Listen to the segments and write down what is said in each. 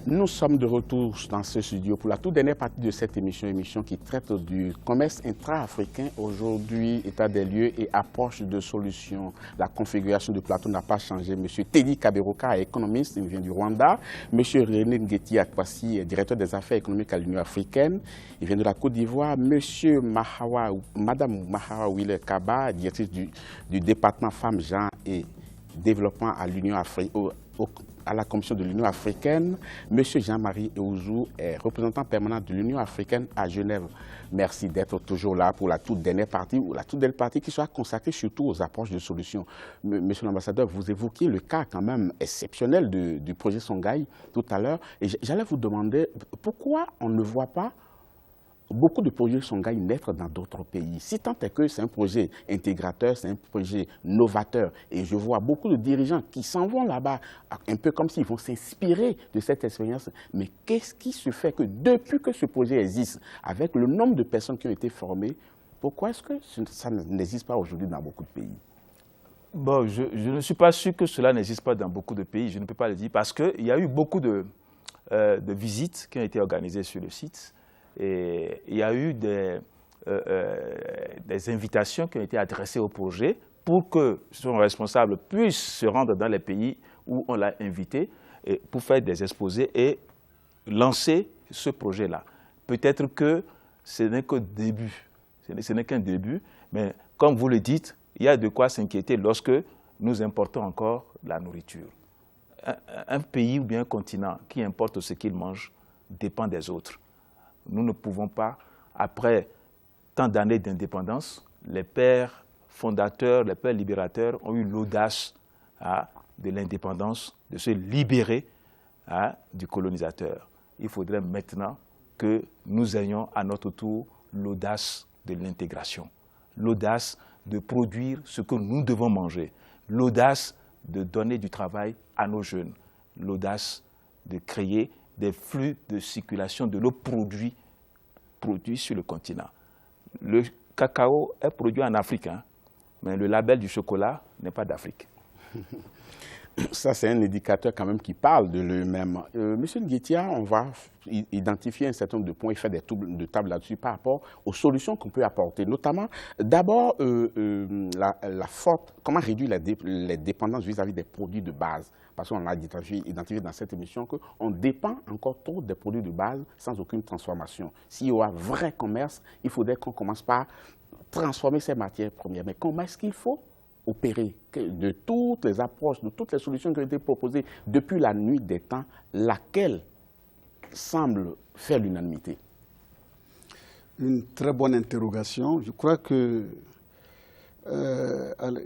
Nous sommes de retour dans ce studio pour la toute dernière partie de cette émission qui traite du commerce intra-africain. Aujourd'hui, état des lieux et approche de solutions. La configuration du plateau n'a pas changé. Monsieur Teddy Kaberuka, économiste, il vient du Rwanda. Monsieur René Ngeti Akwasi, directeur des affaires économiques à l'Union africaine, il vient de la Côte d'Ivoire. Madame Mahawa Wille Kaba, directrice du département femmes, genre et développement à l'Union africaine. À la Commission de l'Union africaine, M. Jean-Marie Eouzou est représentant permanent de l'Union africaine à Genève. Merci d'être toujours là pour la toute dernière partie, ou la toute dernière partie qui sera consacrée surtout aux approches de solutions. Monsieur l'ambassadeur, vous évoquiez le cas quand même exceptionnel du projet Songhai tout à l'heure. Et j'allais vous demander pourquoi on ne voit pas beaucoup de projets Songhai naître dans d'autres pays. Si tant est que c'est un projet intégrateur, c'est un projet novateur. Et je vois beaucoup de dirigeants qui s'en vont là-bas, un peu comme s'ils vont s'inspirer de cette expérience. Mais qu'est-ce qui se fait que depuis que ce projet existe, avec le nombre de personnes qui ont été formées, pourquoi est-ce que ça n'existe pas aujourd'hui dans beaucoup de pays? Bon, je ne suis pas sûr que cela n'existe pas dans beaucoup de pays. Je ne peux pas le dire parce qu'il y a eu beaucoup de visites qui ont été organisées sur le site. Et il y a eu des invitations qui ont été adressées au projet pour que son responsable puisse se rendre dans les pays où on l'a invité et pour faire des exposés et lancer ce projet-là. Peut-être que ce n'est qu'un début, mais comme vous le dites, il y a de quoi s'inquiéter lorsque nous importons encore de la nourriture. Un pays ou bien un continent qui importe ce qu'il mange dépend des autres. Nous ne pouvons pas, après tant d'années d'indépendance, les pères fondateurs, les pères libérateurs ont eu l'audace de l'indépendance, de se libérer du colonisateur. Il faudrait maintenant que nous ayons à notre tour l'audace de l'intégration, l'audace de produire ce que nous devons manger, l'audace de donner du travail à nos jeunes, l'audace de créer des flux de circulation de nos produits sur le continent. Le cacao est produit en Afrique, mais le label du chocolat n'est pas d'Afrique. Ça, c'est un indicateur quand même qui parle de lui-même. Monsieur Nguetia, on va identifier un certain nombre de points et faire des tours de table là-dessus par rapport aux solutions qu'on peut apporter. Notamment, d'abord, comment réduire les dépendances vis-à-vis des produits de base. Parce qu'on a identifié dans cette émission qu'on dépend encore trop des produits de base sans aucune transformation. S'il y aura vrai commerce, il faudrait qu'on commence par transformer ces matières premières. Mais comment est-ce qu'il faut opérer de toutes les approches, de toutes les solutions qui ont été proposées depuis la nuit des temps, laquelle semble faire l'unanimité? Une très bonne interrogation. Je crois que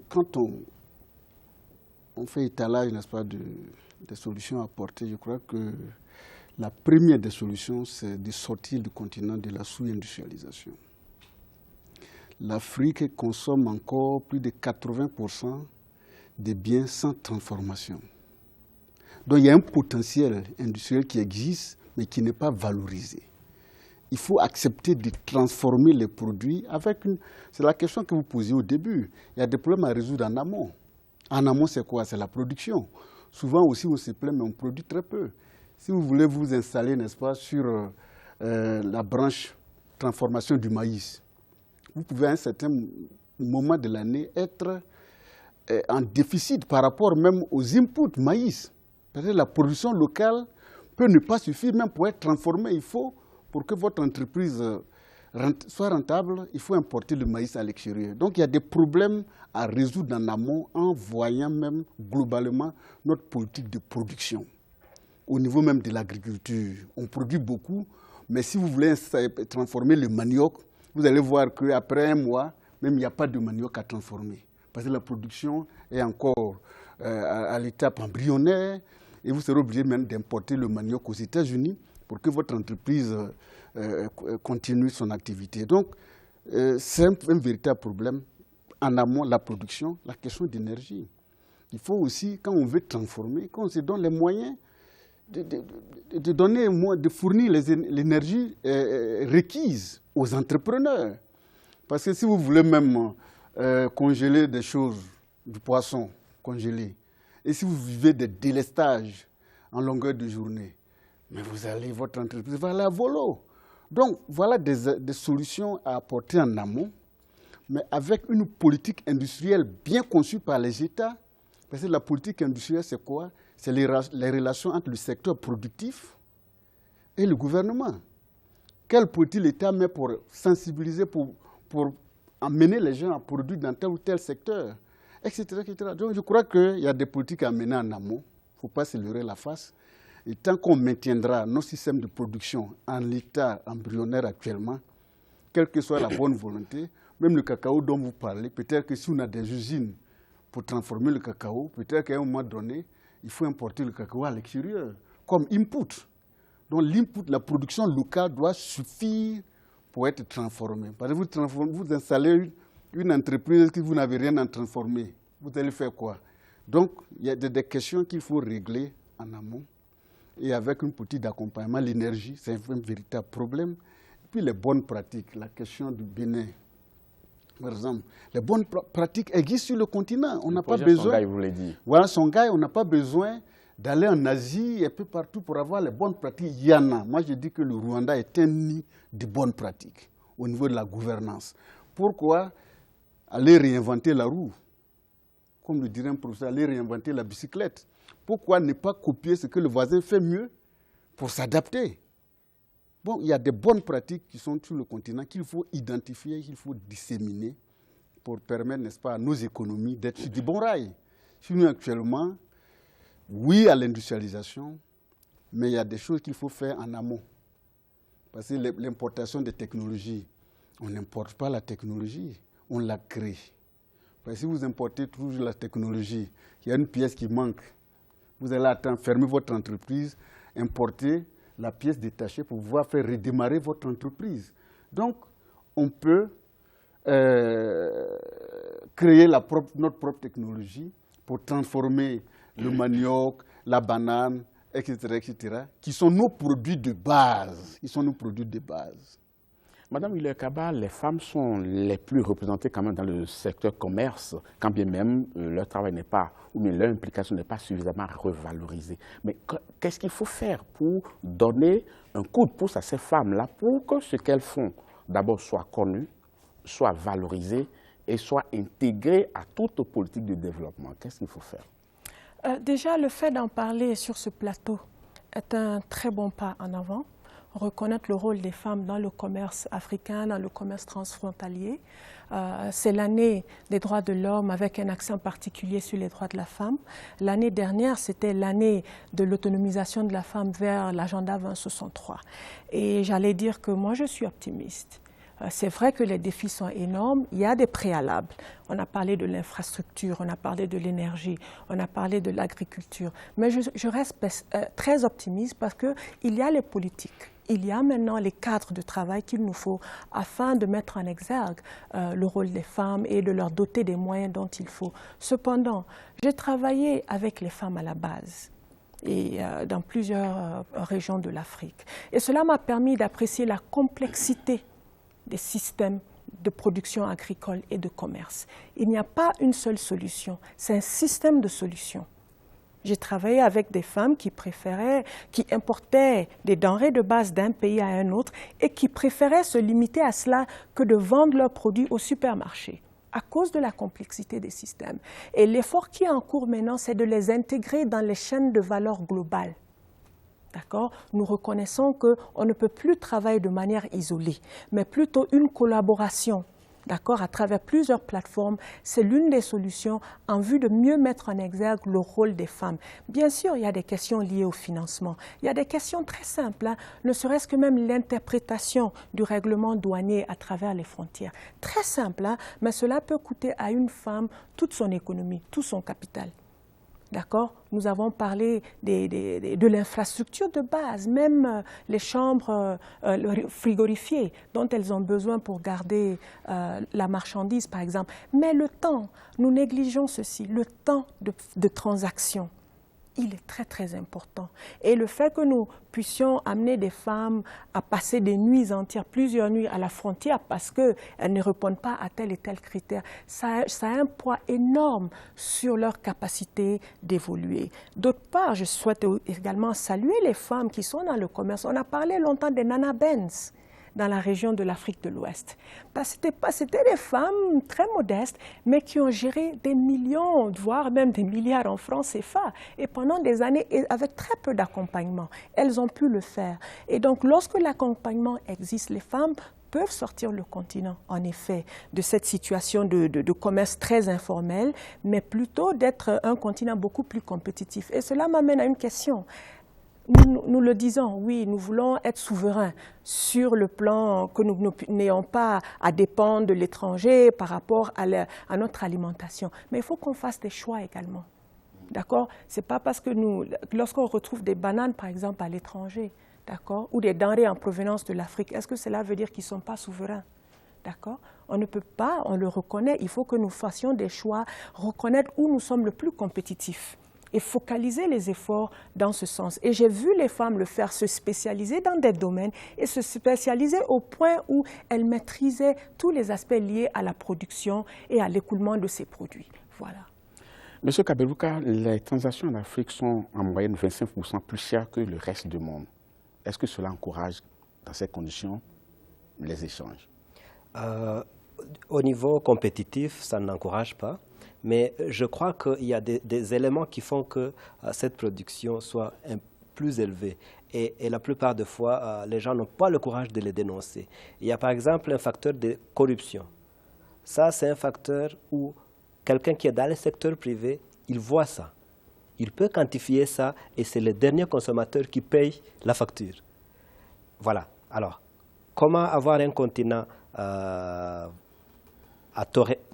quand on fait étalage, n'est-ce pas, des solutions apportées, je crois que la première des solutions, c'est de sortir du continent de la sous-industrialisation. L'Afrique consomme encore plus de 80% des biens sans transformation. Donc il y a un potentiel industriel qui existe, mais qui n'est pas valorisé. Il faut accepter de transformer les produits avec une... C'est la question que vous posiez au début. Il y a des problèmes à résoudre en amont. En amont, c'est quoi? C'est la production. Souvent aussi, on se plaint, mais on produit très peu. Si vous voulez vous installer, n'est-ce pas, sur la branche transformation du maïs, vous pouvez à un certain moment de l'année être en déficit par rapport même aux inputs maïs. Parce que la production locale peut ne pas suffire même pour être transformée. Il faut, pour que votre entreprise soit rentable, il faut importer le maïs à l'extérieur. Donc il y a des problèmes à résoudre en amont en voyant même globalement notre politique de production. Au niveau même de l'agriculture, on produit beaucoup, mais si vous voulez transformer le manioc, vous allez voir qu'après un mois, même il n'y a pas de manioc à transformer. Parce que la production est encore à l'étape embryonnaire et vous serez obligé même d'importer le manioc aux États-Unis pour que votre entreprise continue son activité. Donc, c'est un véritable problème. En amont, la production, la question d'énergie. Il faut aussi, quand on veut transformer, qu'on se donne les moyens de fournir l'énergie requise aux entrepreneurs. Parce que si vous voulez même congeler des choses, du poisson congelé, et si vous vivez des délestages en longueur de journée, mais votre entreprise va aller à volo. Donc, voilà des solutions à apporter en amont, mais avec une politique industrielle bien conçue par les États. Parce que la politique industrielle, c'est quoi? C'est les relations entre le secteur productif et le gouvernement. Quelle politique l'État met pour sensibiliser, pour amener les gens à produire dans tel ou tel secteur, etc. etc. Donc, je crois qu'il y a des politiques à mener en amont. Il ne faut pas se leurrer la face. Et tant qu'on maintiendra nos systèmes de production en l'état embryonnaire actuellement, quelle que soit la bonne volonté, même le cacao dont vous parlez, peut-être que si on a des usines pour transformer le cacao, peut-être qu'à un moment donné, il faut importer le cacao à l'extérieur, comme input. Donc l'input, la production locale doit suffire pour être transformée. Parce que vous installez une entreprise que vous n'avez rien à transformer. Vous allez faire quoi? Donc il y a des questions qu'il faut régler en amont. Et avec une politique d'accompagnement, l'énergie, c'est un véritable problème. Et puis les bonnes pratiques, la question du Bénin. Par exemple, les bonnes pratiques existent sur le continent. On n'a pas besoin. Songhai, vous l'avez dit. Voilà, Songhai, on n'a pas besoin d'aller en Asie et peu partout pour avoir les bonnes pratiques. Il y en a. Moi, je dis que le Rwanda est un nid de bonnes pratiques au niveau de la gouvernance. Pourquoi aller réinventer la roue? Comme le dirait un professeur, aller réinventer la bicyclette. Pourquoi ne pas copier ce que le voisin fait mieux pour s'adapter? Bon, il y a des bonnes pratiques qui sont sur le continent qu'il faut identifier, qu'il faut disséminer pour permettre, n'est-ce pas, à nos économies d'être sur du bon rail. Sinon, actuellement, oui à l'industrialisation, mais il y a des choses qu'il faut faire en amont. Parce que l'importation des technologies, on n'importe pas la technologie, on la crée. Parce que si vous importez toujours la technologie, il y a une pièce qui manque, vous allez attendre, fermer votre entreprise, importer la pièce détachée pour pouvoir faire redémarrer votre entreprise. Donc, on peut créer notre propre technologie pour transformer le manioc, la banane, etc., etc., qui sont nos produits de base. Ils sont nos produits de base. Madame Hiller-Kaba, les femmes sont les plus représentées quand même dans le secteur commerce, quand bien même leur travail n'est pas, ou bien leur implication n'est pas suffisamment revalorisée. Mais qu'est-ce qu'il faut faire pour donner un coup de pouce à ces femmes-là pour que ce qu'elles font, d'abord, soit connu, soit valorisé et soit intégré à toute politique de développement? Qu'est-ce qu'il faut faire? Déjà, le fait d'en parler sur ce plateau est un très bon pas en avant. Reconnaître le rôle des femmes dans le commerce africain, dans le commerce transfrontalier. C'est l'année des droits de l'homme avec un accent particulier sur les droits de la femme. L'année dernière, c'était l'année de l'autonomisation de la femme vers l'agenda 2063. Et j'allais dire que moi, je suis optimiste. C'est vrai que les défis sont énormes, il y a des préalables. On a parlé de l'infrastructure, on a parlé de l'énergie, on a parlé de l'agriculture. Mais je reste très optimiste parce qu'il y a les politiques. Il y a maintenant les cadres de travail qu'il nous faut afin de mettre en exergue le rôle des femmes et de leur doter des moyens dont il faut. Cependant, j'ai travaillé avec les femmes à la base et dans plusieurs régions de l'Afrique. Et cela m'a permis d'apprécier la complexité des systèmes de production agricole et de commerce. Il n'y a pas une seule solution, c'est un système de solutions. J'ai travaillé avec des femmes qui importaient des denrées de base d'un pays à un autre et qui préféraient se limiter à cela que de vendre leurs produits au supermarché à cause de la complexité des systèmes. Et l'effort qui est en cours maintenant, c'est de les intégrer dans les chaînes de valeur globales. D'accord? Nous reconnaissons qu'on ne peut plus travailler de manière isolée, mais plutôt une collaboration. D'accord, à travers plusieurs plateformes, c'est l'une des solutions en vue de mieux mettre en exergue le rôle des femmes. Bien sûr, il y a des questions liées au financement. Il y a des questions très simples, hein, ne serait-ce que même l'interprétation du règlement douanier à travers les frontières. Très simple, hein, mais cela peut coûter à une femme toute son économie, tout son capital. D'accord? Nous avons parlé de l'infrastructure de base, même les chambres frigorifiées dont elles ont besoin pour garder la marchandise, par exemple. Mais le temps, nous négligeons ceci, le temps de transaction. il est très très important. Et le fait que nous puissions amener des femmes à passer des nuits entières, plusieurs nuits à la frontière parce qu'elles ne répondent pas à tel et tel critère, ça a un poids énorme sur leur capacité d'évoluer. D'autre part, je souhaite également saluer les femmes qui sont dans le commerce. On a parlé longtemps des Nana Benz dans la région de l'Afrique de l'Ouest. C'était des femmes très modestes, mais qui ont géré des millions, voire même des milliards en francs CFA. Et pendant des années, avec très peu d'accompagnement, elles ont pu le faire. Et donc, lorsque l'accompagnement existe, les femmes peuvent sortir le continent, en effet, de cette situation de commerce très informel, mais plutôt d'être un continent beaucoup plus compétitif. Et cela m'amène à une question. Nous le disons, oui, nous voulons être souverains sur le plan que nous n'ayons pas à dépendre de l'étranger par rapport à notre alimentation. Mais il faut qu'on fasse des choix également. D'accord? Ce n'est pas parce que lorsqu'on retrouve des bananes, par exemple, à l'étranger, d'accord, ou des denrées en provenance de l'Afrique, est-ce que cela veut dire qu'ils ne sont pas souverains? D'accord? On ne peut pas, on le reconnaît, il faut que nous fassions des choix, reconnaître où nous sommes le plus compétitifs et focaliser les efforts dans ce sens. Et j'ai vu les femmes le faire, se spécialiser dans des domaines et se spécialiser au point où elles maîtrisaient tous les aspects liés à la production et à l'écoulement de ces produits. Voilà. Monsieur Kabelouka, les transactions en Afrique sont en moyenne 25% plus chères que le reste du monde. Est-ce que cela encourage, dans ces conditions, les échanges? Au niveau compétitif, ça n'encourage pas. Mais je crois qu'il y a des éléments qui font que cette production soit plus élevée. Et la plupart des fois, les gens n'ont pas le courage de les dénoncer. Il y a par exemple un facteur de corruption. Ça, c'est un facteur où quelqu'un qui est dans le secteur privé, il voit ça. Il peut quantifier ça et c'est le dernier consommateur qui paye la facture. Voilà. Alors, comment avoir un continent à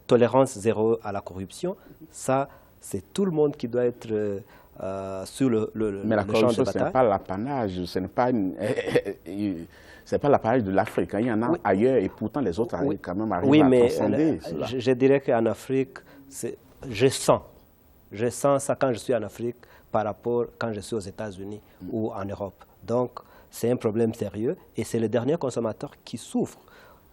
tolérance zéro à la corruption? Ça, c'est tout le monde qui doit être sur le champ de bataille. Mais la corruption, ce n'est pas l'apanage, ce n'est pas l'apanage de l'Afrique. Il y en a ailleurs et pourtant les autres arrivent quand même à transcender cela. Je dirais qu'en Afrique, je sens ça quand je suis en Afrique par rapport quand je suis aux États-Unis ou en Europe. Donc, c'est un problème sérieux et c'est le dernier consommateur qui souffre.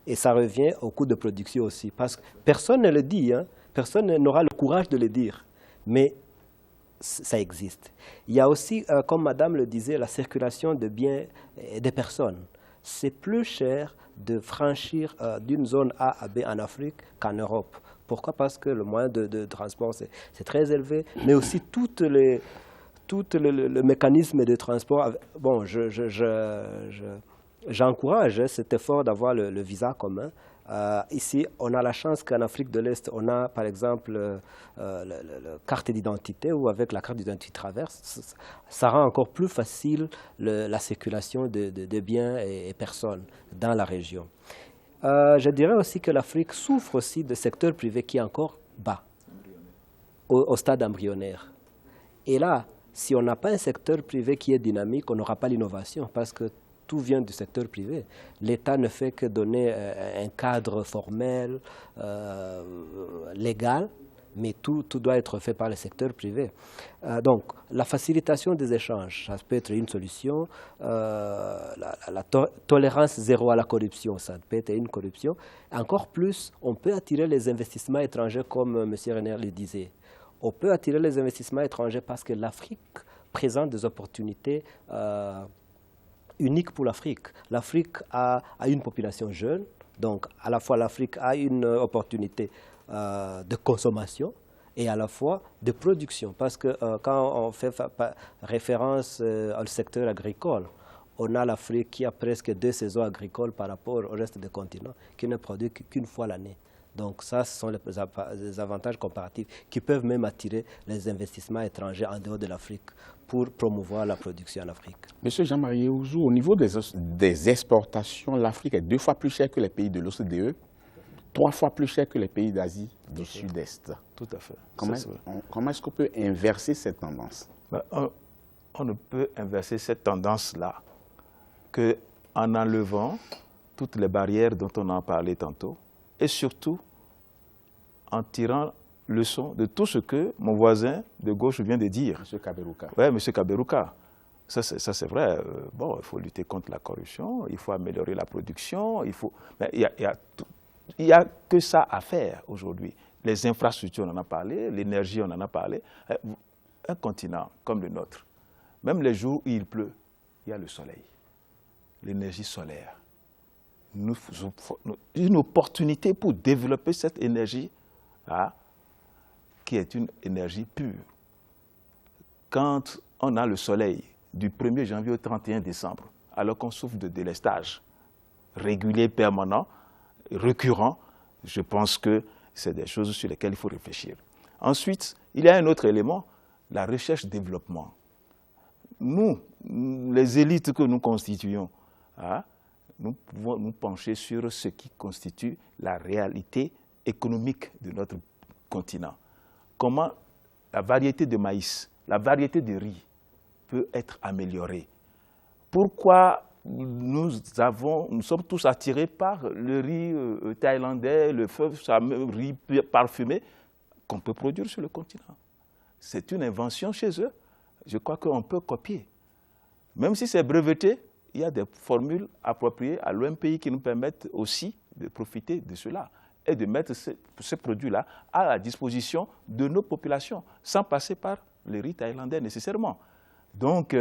Et ça revient au coût de production aussi. Parce que personne ne le dit, hein? Personne n'aura le courage de le dire. Mais ça existe. Il y a aussi, comme Madame le disait, la circulation de biens et de personnes. C'est plus cher de franchir d'une zone A à B en Afrique qu'en Europe. Pourquoi? Parce que le moyen de transport, c'est très élevé. Mais aussi tout le mécanisme de transport. Bon, j'encourage cet effort d'avoir le visa commun. Ici, on a la chance qu'en Afrique de l'Est, on a par exemple la carte d'identité ou avec la carte d'identité traverse. Ça rend encore plus facile la circulation de biens et personnes dans la région. Je dirais aussi que l'Afrique souffre aussi de secteur privé qui est encore bas, au stade embryonnaire. Et là, si on n'a pas un secteur privé qui est dynamique, on n'aura pas l'innovation parce que tout vient du secteur privé. L'État ne fait que donner un cadre formel, légal, mais tout doit être fait par le secteur privé. Donc, la facilitation des échanges, ça peut être une solution. La tolérance zéro à la corruption, ça peut être une corruption. Encore plus, on peut attirer les investissements étrangers, comme M. Renner le disait. On peut attirer les investissements étrangers parce que l'Afrique présente des opportunités unique pour l'Afrique. L'Afrique a une population jeune, donc à la fois l'Afrique a une opportunité de consommation et à la fois de production. Parce que quand on fait référence au secteur agricole, on a l'Afrique qui a presque 2 saisons agricoles par rapport au reste du continent, qui ne produit qu'une fois l'année. Donc ça, ce sont les avantages comparatifs qui peuvent même attirer les investissements étrangers en dehors de l'Afrique pour promouvoir la production en Afrique. Monsieur Jean-Marie Ouzou, au niveau des exportations, l'Afrique est 2 fois plus chère que les pays de l'OCDE, 3 fois plus chère que les pays d'Asie du Sud-Est. Tout à fait. Comment est-ce qu'on peut inverser cette tendance? On ne peut inverser cette tendance-là qu'en enlevant toutes les barrières dont on a parlé tantôt, et surtout en tirant leçon de tout ce que mon voisin de gauche vient de dire. M. Kaberuka. Oui, M. Kaberuka. Ça, c'est vrai. Bon, il faut lutter contre la corruption, il faut améliorer la production, mais il n'y a que ça à faire aujourd'hui. Les infrastructures, on en a parlé, l'énergie, on en a parlé. Un continent comme le nôtre, même les jours où il pleut, il y a le soleil, l'énergie solaire. Une opportunité pour développer cette énergie qui est une énergie pure. Quand on a le soleil du 1er janvier au 31 décembre, alors qu'on souffre de délestage régulier, permanent, récurrent, je pense que c'est des choses sur lesquelles il faut réfléchir. Ensuite, il y a un autre élément, la recherche-développement. Nous, les élites que nous constituons, nous pouvons nous pencher sur ce qui constitue la réalité économique de notre continent. Comment la variété de maïs, la variété de riz peut être améliorée. Pourquoi nous sommes tous attirés par le riz thaïlandais, le fameux riz parfumé qu'on peut produire sur le continent. C'est une invention chez eux. Je crois qu'on peut copier. Même si c'est breveté, il y a des formules appropriées à l'OMPI qui nous permettent aussi de profiter de cela et de mettre ce produit-là à la disposition de nos populations, sans passer par le riz thaïlandais nécessairement. Donc,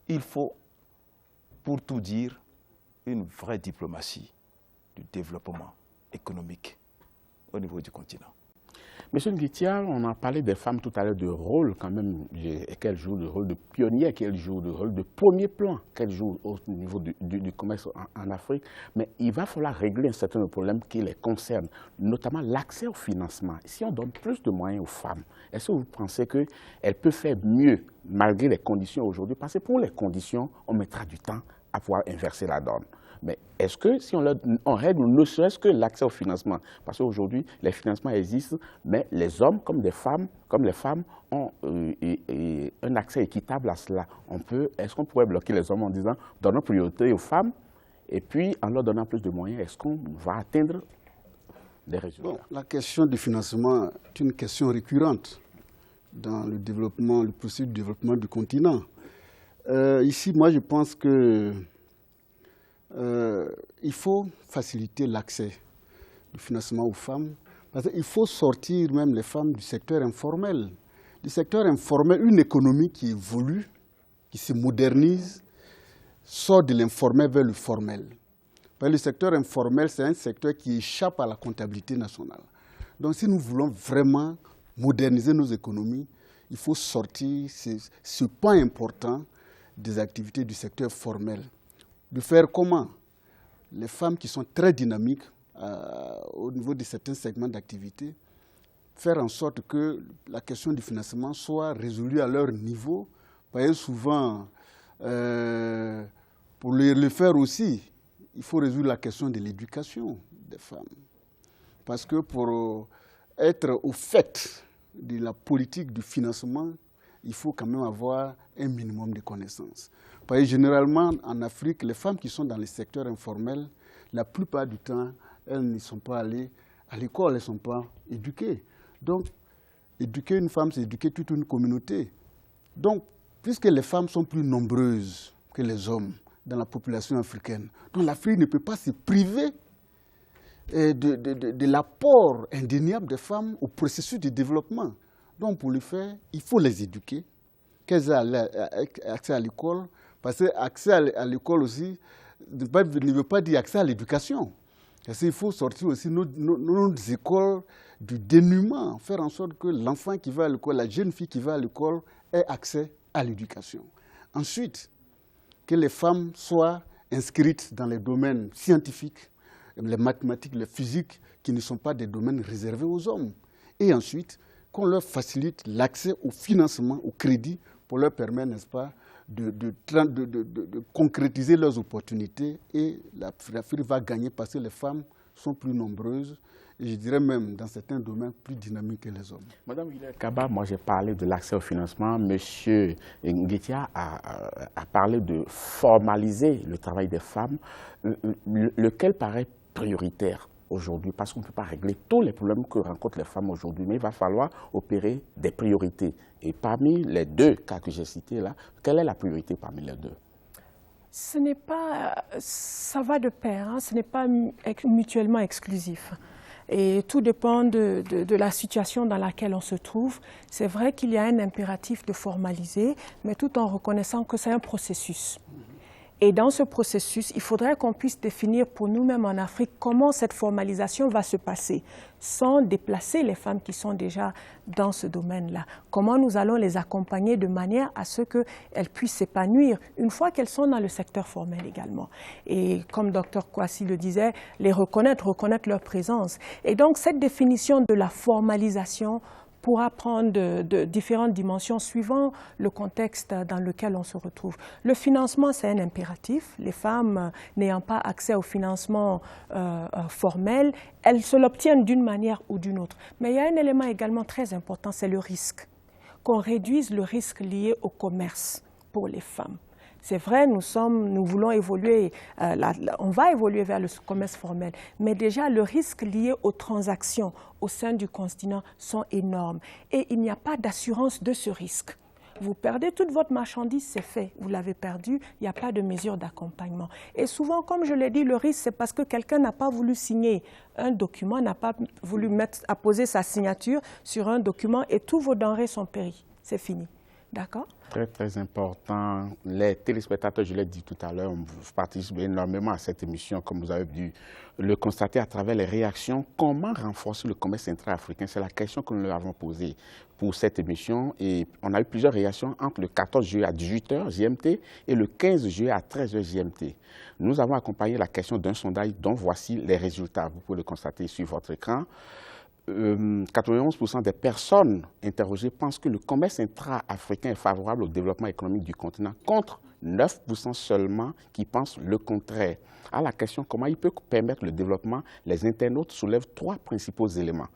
il faut, pour tout dire, une vraie diplomatie du développement économique au niveau du continent. Monsieur Nguitia, on a parlé des femmes tout à l'heure, de rôle quand même, qu'elles jouent le rôle de pionnière, qu'elles jouent le rôle de premier plan, qu'elles jouent au niveau du commerce en Afrique. Mais il va falloir régler un certain nombre de problèmes qui les concernent, notamment l'accès au financement. Si on donne plus de moyens aux femmes, est-ce que vous pensez qu'elles peuvent faire mieux malgré les conditions aujourd'hui? Parce que pour les conditions, on mettra du temps à pouvoir inverser la donne. Mais est-ce que si on règle ne serait-ce que l'accès au financement, parce qu'aujourd'hui les financements existent, mais les hommes comme les femmes ont un accès équitable à cela. Est-ce qu'on pourrait bloquer les hommes en disant donnons priorité aux femmes et puis en leur donnant plus de moyens, est-ce qu'on va atteindre des résultats? Bon, la question du financement est une question récurrente dans le développement, le processus de développement du continent. Ici, moi je pense que il faut faciliter l'accès du financement aux femmes, parce qu'il faut sortir même les femmes du secteur informel. Du secteur informel, une économie qui évolue, qui se modernise, sort de l'informel vers le formel. Parce que le secteur informel, c'est un secteur qui échappe à la comptabilité nationale. Donc si nous voulons vraiment moderniser nos économies, il faut sortir ce point important des activités du secteur formel. De faire comment? Les femmes qui sont très dynamiques au niveau de certains segments d'activité, faire en sorte que la question du financement soit résolue à leur niveau. Parce que souvent, pour le faire aussi, il faut résoudre la question de l'éducation des femmes. Parce que pour être au fait de la politique du financement, il faut quand même avoir un minimum de connaissances. Parce que généralement, en Afrique, les femmes qui sont dans les secteurs informels, la plupart du temps, elles ne sont pas allées à l'école, elles ne sont pas éduquées. Donc, éduquer une femme, c'est éduquer toute une communauté. Donc, puisque les femmes sont plus nombreuses que les hommes dans la population africaine, donc l'Afrique ne peut pas se priver de l'apport indéniable des femmes au processus de développement. Donc, pour le faire, il faut les éduquer, qu'elles aient accès à l'école, parce que accès à l'école aussi ne veut pas dire accès à l'éducation. Parce qu'il faut sortir aussi nos écoles du dénuement, faire en sorte que l'enfant qui va à l'école, la jeune fille qui va à l'école, ait accès à l'éducation. Ensuite, que les femmes soient inscrites dans les domaines scientifiques, les mathématiques, les physiques, qui ne sont pas des domaines réservés aux hommes. Et ensuite, qu'on leur facilite l'accès au financement, au crédit, pour leur permettre, n'est-ce pas, de concrétiser leurs opportunités. Et l'Afrique va gagner parce que les femmes sont plus nombreuses, et je dirais même dans certains domaines plus dynamiques que les hommes. Madame Kaba, moi j'ai parlé de l'accès au financement. Monsieur Nguitia a parlé de formaliser le travail des femmes. Lequel paraît prioritaire aujourd'hui, parce qu'on ne peut pas régler tous les problèmes que rencontrent les femmes aujourd'hui, mais il va falloir opérer des priorités. Et parmi les deux cas que j'ai cités là, quelle est la priorité parmi les deux? Ce n'est pas, ça va de pair, hein, ce n'est pas mutuellement exclusif. Et tout dépend de la situation dans laquelle on se trouve. C'est vrai qu'il y a un impératif de formaliser, mais tout en reconnaissant que c'est un processus. Et dans ce processus, il faudrait qu'on puisse définir pour nous-mêmes en Afrique comment cette formalisation va se passer, sans déplacer les femmes qui sont déjà dans ce domaine-là. Comment nous allons les accompagner de manière à ce qu'elles puissent s'épanouir une fois qu'elles sont dans le secteur formel également. Et comme Dr Kouassi le disait, les reconnaître leur présence. Et donc cette définition de la formalisation pourra prendre de différentes dimensions suivant le contexte dans lequel on se retrouve. Le financement, c'est un impératif. Les femmes n'ayant pas accès au financement formel, elles se l'obtiennent d'une manière ou d'une autre. Mais il y a un élément également très important, c'est le risque. Qu'on réduise le risque lié au commerce pour les femmes. C'est vrai, nous voulons évoluer, on va évoluer vers le commerce formel, mais déjà le risque lié aux transactions au sein du continent sont énormes et il n'y a pas d'assurance de ce risque. Vous perdez toute votre marchandise, c'est fait, vous l'avez perdu, il n'y a pas de mesure d'accompagnement. Et souvent, comme je l'ai dit, le risque, c'est parce que quelqu'un n'a pas voulu signer un document, n'a pas voulu apposer sa signature sur un document et tous vos denrées sont péries, c'est fini. D'accord? Très, très important. Les téléspectateurs, je l'ai dit tout à l'heure, participent énormément à cette émission, comme vous avez dû le constater à travers les réactions. Comment renforcer le commerce intra-africain? C'est la question que nous leur avons posée pour cette émission. Et on a eu plusieurs réactions entre le 14 juillet à 18h GMT et le 15 juillet à 13h GMT. Nous avons accompagné la question d'un sondage dont voici les résultats. Vous pouvez le constater sur votre écran. 91% des personnes interrogées pensent que le commerce intra-africain est favorable au développement économique du continent, contre 9% seulement qui pensent le contraire. À la question comment il peut permettre le développement, les internautes soulèvent trois principaux éléments.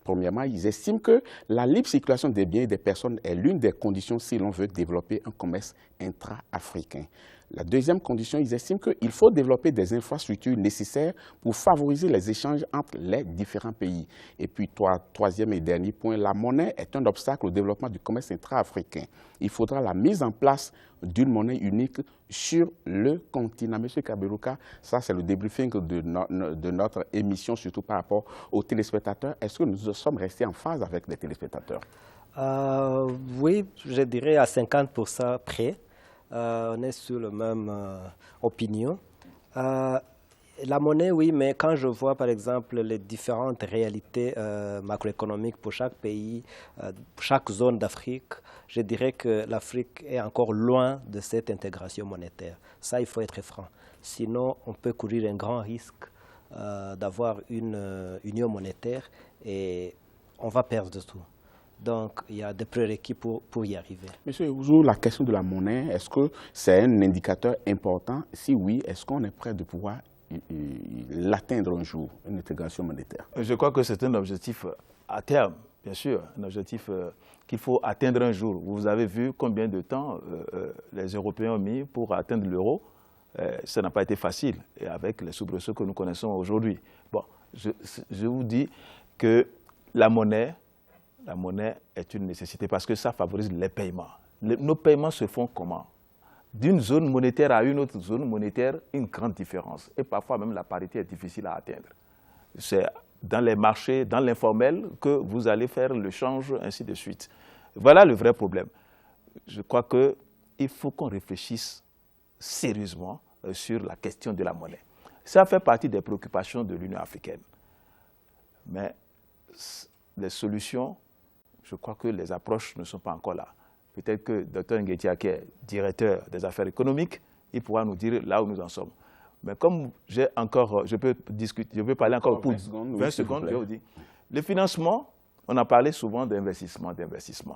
Premièrement, ils estiment que la libre circulation des biens et des personnes est l'une des conditions si l'on veut développer un commerce intra-africain. La deuxième condition, ils estiment qu'il faut développer des infrastructures nécessaires pour favoriser les échanges entre les différents pays. Et puis, troisième et dernier point, la monnaie est un obstacle au développement du commerce intra-africain. Il faudra la mise en place d'une monnaie unique sur le continent. Monsieur Kaberuka, ça c'est le débriefing de notre émission, surtout par rapport aux téléspectateurs. Est-ce que nous sommes restés en phase avec les téléspectateurs? Oui, je dirais à 50% près. On est sur la même opinion. La monnaie, oui, mais quand je vois par exemple les différentes réalités macroéconomiques pour chaque pays, pour chaque zone d'Afrique, je dirais que l'Afrique est encore loin de cette intégration monétaire. Ça, il faut être franc. Sinon, on peut courir un grand risque d'avoir une union monétaire et on va perdre tout. Donc, il y a des prérequis pour y arriver. Monsieur Ouzou, la question de la monnaie, est-ce que c'est un indicateur important? Si oui, est-ce qu'on est prêt de pouvoir l'atteindre un jour, une intégration monétaire? Je crois que c'est un objectif à terme, bien sûr, un objectif qu'il faut atteindre un jour. Vous avez vu combien de temps les Européens ont mis pour atteindre l'euro. Ça n'a pas été facile, et avec les soubresauts que nous connaissons aujourd'hui. Bon, je vous dis que la monnaie est une nécessité parce que ça favorise les paiements. Nos paiements se font comment? D'une zone monétaire à une autre zone monétaire, une grande différence. Et parfois même la parité est difficile à atteindre. C'est dans les marchés, dans l'informel, que vous allez faire le change, ainsi de suite. Voilà le vrai problème. Je crois qu'il faut qu'on réfléchisse sérieusement sur la question de la monnaie. Ça fait partie des préoccupations de l'Union africaine. Mais les solutions, je crois que les approches ne sont pas encore là. Peut-être que Dr Nguetia, qui est directeur des affaires économiques, il pourra nous dire là où nous en sommes. Mais comme j'ai encore, je peux parler encore pour 20 secondes, je vous dis. Le financement, on a parlé souvent d'investissement.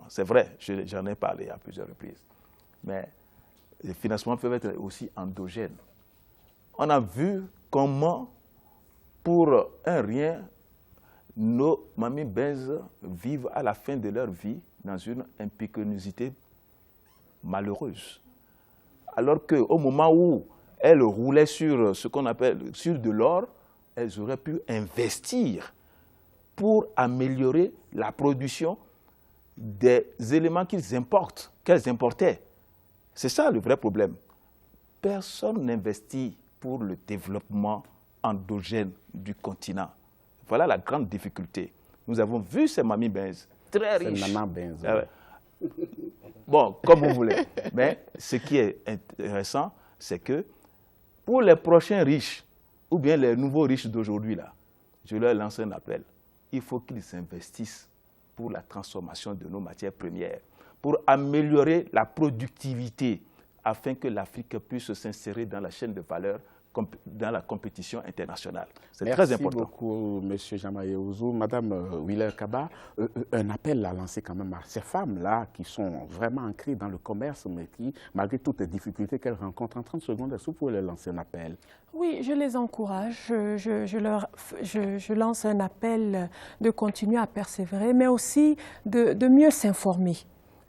C'est vrai, j'en ai parlé à plusieurs reprises. Mais les financements peuvent être aussi endogènes. On a vu comment, pour un rien, nos mamies bèzes vivent à la fin de leur vie dans une impécuniosité malheureuse. Alors qu'au moment où elles roulaient sur ce qu'on appelle sur de l'or, elles auraient pu investir pour améliorer la production des éléments qu'elles importaient. C'est ça le vrai problème. Personne n'investit pour le développement endogène du continent. Voilà la grande difficulté. Nous avons vu ces Mamie Benz très riches. C'est Maman Benz. Ah ouais. Bon, comme vous voulez. Mais ce qui est intéressant, c'est que pour les prochains riches, ou bien les nouveaux riches d'aujourd'hui, là, je leur lance un appel. Il faut qu'ils investissent pour la transformation de nos matières premières, pour améliorer la productivité, afin que l'Afrique puisse s'insérer dans la chaîne de valeur, dans la compétition internationale. C'est très important. Merci beaucoup, M. Jean-Marie Ouzou. Madame Wheeler Kaba, un appel à lancer quand même à ces femmes-là qui sont vraiment ancrées dans le commerce, mais qui, malgré toutes les difficultés qu'elles rencontrent, en 30 secondes, est-ce que vous pouvez leur lancer un appel? Oui, je les encourage. Je lance un appel de continuer à persévérer, mais aussi de mieux s'informer.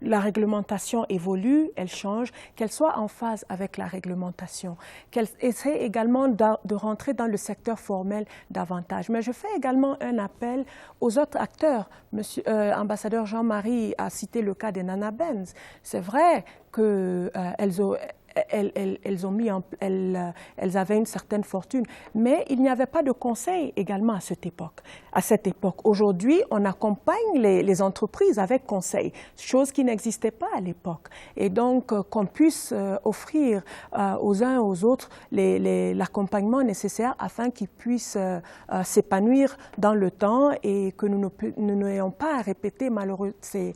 La réglementation évolue, elle change, qu'elle soit en phase avec la réglementation, qu'elle essaie également de rentrer dans le secteur formel davantage. Mais je fais également un appel aux autres acteurs. Monsieur ambassadeur Jean-Marie a cité le cas des Nana Benz. C'est vrai qu'elles avaient une certaine fortune, mais il n'y avait pas de conseil également à cette époque. Aujourd'hui, on accompagne les entreprises avec conseil, chose qui n'existait pas à l'époque. Et donc, qu'on puisse offrir aux uns et aux autres l'accompagnement nécessaire afin qu'ils puissent s'épanouir dans le temps et que nous n'ayons pas à répéter malheureusement ces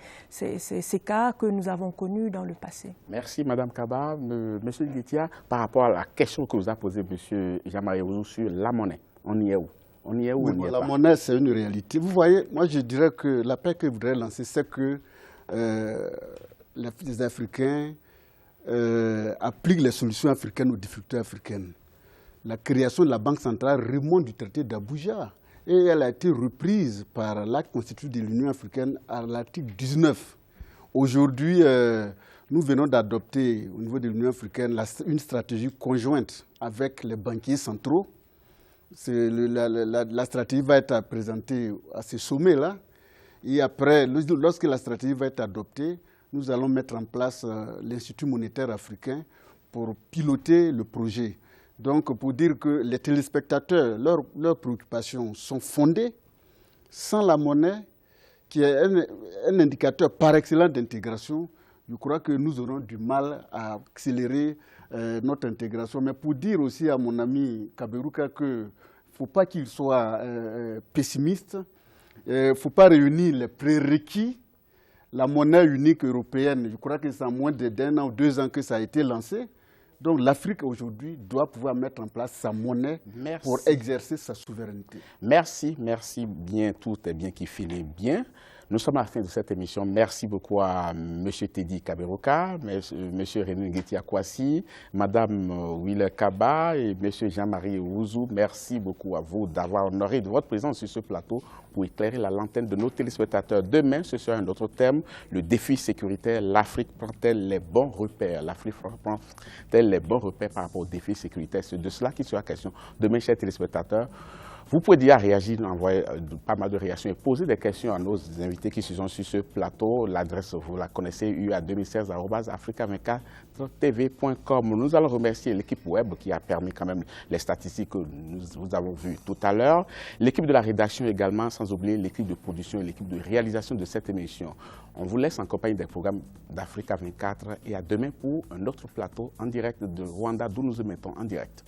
cas que nous avons connus dans le passé. Merci, Madame Kaba. Monsieur Nguetia, par rapport à la question que vous a posée M. Jean-Marie Ouzou sur la monnaie, on y est où? On y est où? Oui, la monnaie, c'est une réalité. Vous voyez, moi je dirais que l'appel que je voudrais lancer, c'est que les Africains appliquent les solutions africaines aux difficultés africaines. La création de la Banque centrale remonte du traité d'Abuja et elle a été reprise par l'acte constitutif de l'Union africaine à l'article 19. Aujourd'hui, nous venons d'adopter au niveau de l'Union africaine une stratégie conjointe avec les banquiers centraux. La stratégie va être présentée à ce sommet-là. Et après, lorsque la stratégie va être adoptée, nous allons mettre en place l'Institut monétaire africain pour piloter le projet. Donc, pour dire que les téléspectateurs, leurs préoccupations sont fondées. Sans la monnaie, qui est un indicateur par excellence d'intégration, je crois que nous aurons du mal à accélérer notre intégration. Mais pour dire aussi à mon ami Kaberuka qu'il ne faut pas qu'il soit pessimiste, il ne faut pas réunir les prérequis. La monnaie unique européenne, je crois que c'est en moins d'1 an ou 2 ans que ça a été lancé. Donc l'Afrique aujourd'hui doit pouvoir mettre en place sa monnaie pour exercer sa souveraineté. Merci, merci bien, tout est bien qui finit bien. Nous sommes à la fin de cette émission. Merci beaucoup à M. Teddy Kaberuka, M. René Nguetia Kwasi, Mme Wheeler Kaba et M. Jean-Marie Ouzou. Merci beaucoup à vous d'avoir honoré de votre présence sur ce plateau pour éclairer la lanterne de nos téléspectateurs. Demain, ce sera un autre thème, le défi sécuritaire. L'Afrique prend-elle les bons repères? L'Afrique prend-elle les bons repères par rapport aux défis sécuritaires? C'est de cela qu'il sera question demain, chers téléspectateurs. Vous pouvez déjà réagir, envoyer pas mal de réactions et poser des questions à nos invités qui sont sur ce plateau. L'adresse, vous la connaissez, ua2016@africa24tv.com. Nous allons remercier l'équipe web qui a permis quand même les statistiques que nous avons vues tout à l'heure. L'équipe de la rédaction également, sans oublier l'équipe de production et l'équipe de réalisation de cette émission. On vous laisse en compagnie des programmes d'Africa 24 et à demain pour un autre plateau en direct de Rwanda, d'où nous émettons en direct.